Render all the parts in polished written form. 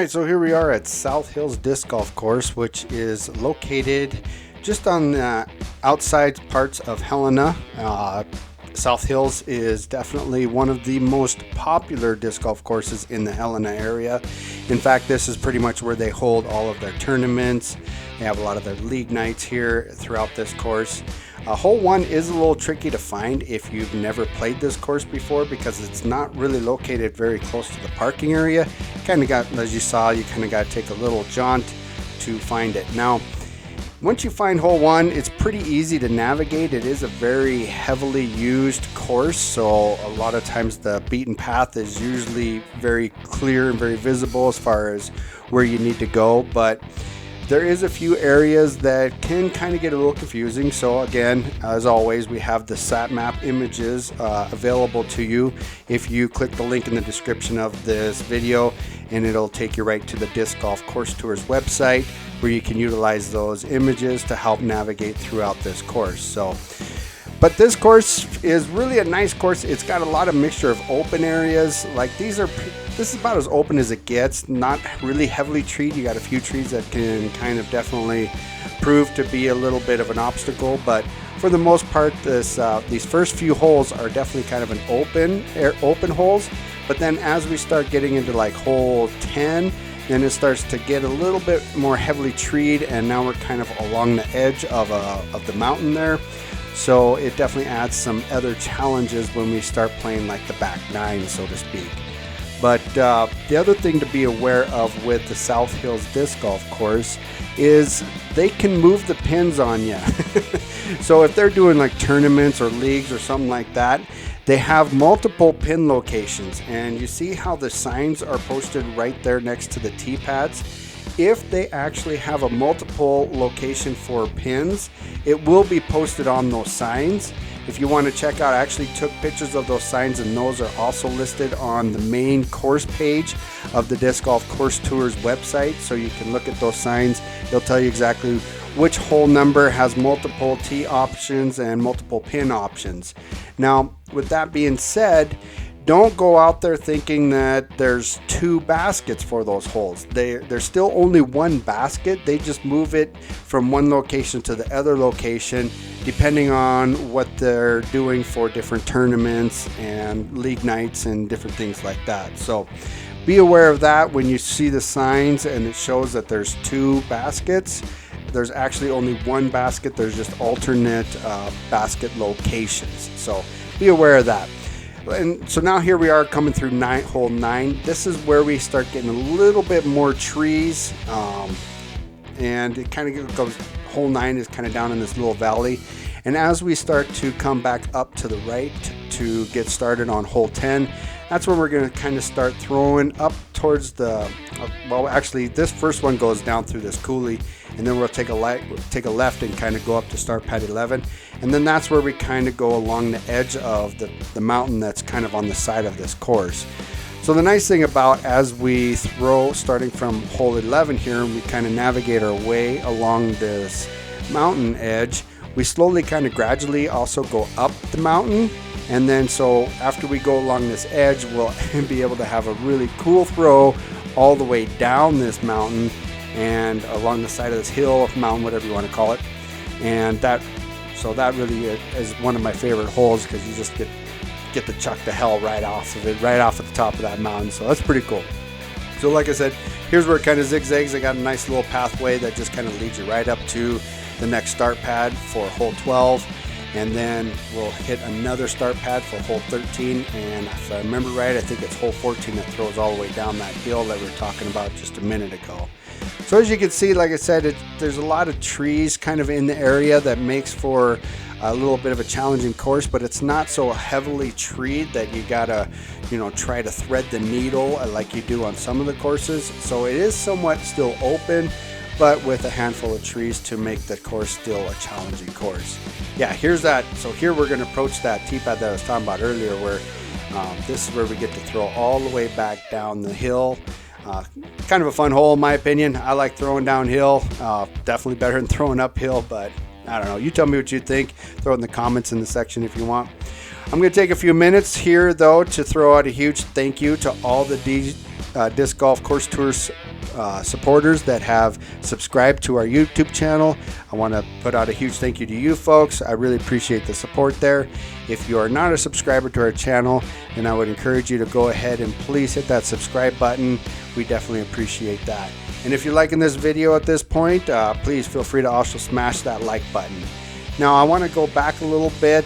right, so here we are at South Hills Disc Golf Course, which is located just on the outside parts of Helena. South Hills is definitely one of the most popular disc golf courses in the Helena area. In fact, this is pretty much where they hold all of their tournaments. They have a lot of their league nights here throughout this course. Hole 1 is a little tricky to find if you've never played this course before, because it's not really located very close to the parking area. Kind of got, as you saw, you kind of got to take a little jaunt to find it. Now, once you find hole 1, it's pretty easy to navigate. It is a very heavily used course, so a lot of times the beaten path is usually very clear and very visible as far as where you need to go, but there is a few areas that can kind of get a little confusing. So again, as always, we have the sat map images available to you if you click the link in the description of this video, and it'll take you right to the Disc Golf Course Tours website, where you can utilize those images to help navigate throughout this course. But this course is really a nice course. It's got a lot of mixture of open areas. Like this is about as open as it gets. Not really heavily treed. You got a few trees that can kind of definitely prove to be a little bit of an obstacle, but for the most part, these first few holes are definitely kind of an open holes. But then as we start getting into like hole 10, then it starts to get a little bit more heavily treed, and now we're kind of along the edge of the mountain there. So it definitely adds some other challenges when we start playing like the back nine, so to speak. But the other thing to be aware of with the South Hills Disc Golf Course is they can move the pins on you. So if they're doing like tournaments or leagues or something like that, they have multiple pin locations, and you see how the signs are posted right there next to the tee pads. If they actually have a multiple location for pins, it will be posted on those signs. If you want to check out, I actually took pictures of those signs, and those are also listed on the main course page of the Disc Golf Course Tours website, so you can look at those signs. They'll tell you exactly which hole number has multiple tee options and multiple pin options. Now, with that being said, don't go out there thinking that there's two baskets for those holes. There's still only one basket. They just move it from one location to the other location depending on what they're doing for different tournaments and league nights and different things like that. So be aware of that when you see the signs and it shows that there's two baskets. There's actually only one basket. There's just alternate basket locations. So be aware of that. And so now here we are coming through hole 9. This is where we start getting a little bit more trees, and it kind of goes, hole 9 is kind of down in this little valley, and as we start to come back up to the right to get started on hole 10, that's where we're going to kind of start throwing up towards the well, actually this first one goes down through this coulee, and then we'll take a left and kind of go up to start pad 11, and then that's where we kind of go along the edge of the mountain that's kind of on the side of this course. So the nice thing about, as we throw starting from hole 11 here, we kind of navigate our way along this mountain edge, we slowly kind of gradually also go up the mountain. And then so after we go along this edge, we'll be able to have a really cool throw all the way down this mountain and along the side of this hill, mountain, whatever you want to call it. And that really is one of my favorite holes, because you just get to chuck the hell right off of it, right off at the top of that mountain. So that's pretty cool. So like I said, here's where it kind of zigzags. I got a nice little pathway that just kind of leads you right up to the next start pad for hole 12. And then we'll hit another start pad for hole 13, and if I remember right, I think it's hole 14 that throws all the way down that hill that we were talking about just a minute ago. So as you can see, like I said, there's a lot of trees kind of in the area that makes for a little bit of a challenging course, but it's not so heavily treed that you gotta, try to thread the needle like you do on some of the courses. So it is somewhat still open, but with a handful of trees to make the course still a challenging course. Yeah, here's that. So here we're going to approach that tee pad that I was talking about earlier, where this is where we get to throw all the way back down the hill. Kind of a fun hole in my opinion. I like throwing downhill, definitely better than throwing uphill, but I don't know. You tell me what you think. Throw it in the comments in the section if you want. I'm going to take a few minutes here though to throw out a huge thank you to all the Disc Golf Course Tours supporters that have subscribed to our YouTube channel. I want to put out a huge thank you to you folks. I really appreciate the support there. If you are not a subscriber to our channel, then I would encourage you to go ahead and please hit that subscribe button. We definitely appreciate that. And if you're liking this video at this point, please feel free to also smash that like button. Now I want to go back a little bit,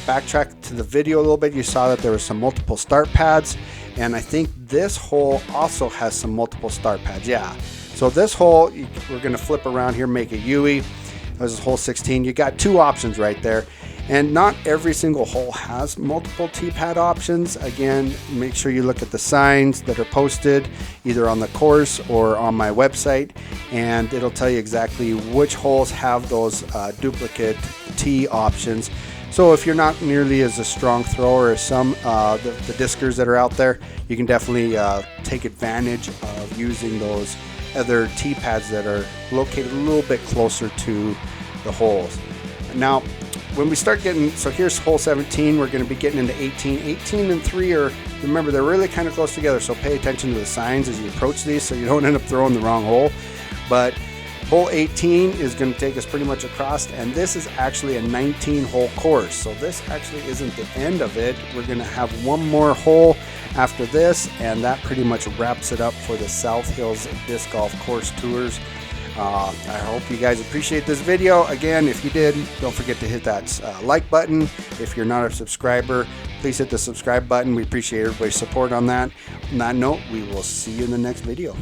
backtrack to the video a little bit. You saw that there were some multiple start pads, and I think this hole also has some multiple start pads. Yeah, so this hole, we're going to flip around here, make a Yui. This is hole 16. You got two options right there, and not every single hole has multiple tee pad options. Again, make sure you look at the signs that are posted either on the course or on my website, and it'll tell you exactly which holes have those duplicate tee options. So if you're not nearly as a strong thrower as some the discers that are out there, you can definitely take advantage of using those other tee pads that are located a little bit closer to the holes. Now, when we start getting, so here's hole 17, we're going to be getting into 18. 18 and 3 are, remember, they're really kind of close together, so pay attention to the signs as you approach these so you don't end up throwing the wrong hole. But hole 18 is going to take us pretty much across, and this is actually a 19-hole course, so this actually isn't the end of it. We're going to have one more hole after this, and that pretty much wraps it up for the South Hills Disc Golf Course Tours. I hope you guys appreciate this video. Again, if you did, don't forget to hit that like button. If you're not a subscriber, please hit the subscribe button. We appreciate everybody's support on that. On that note, we will see you in the next video.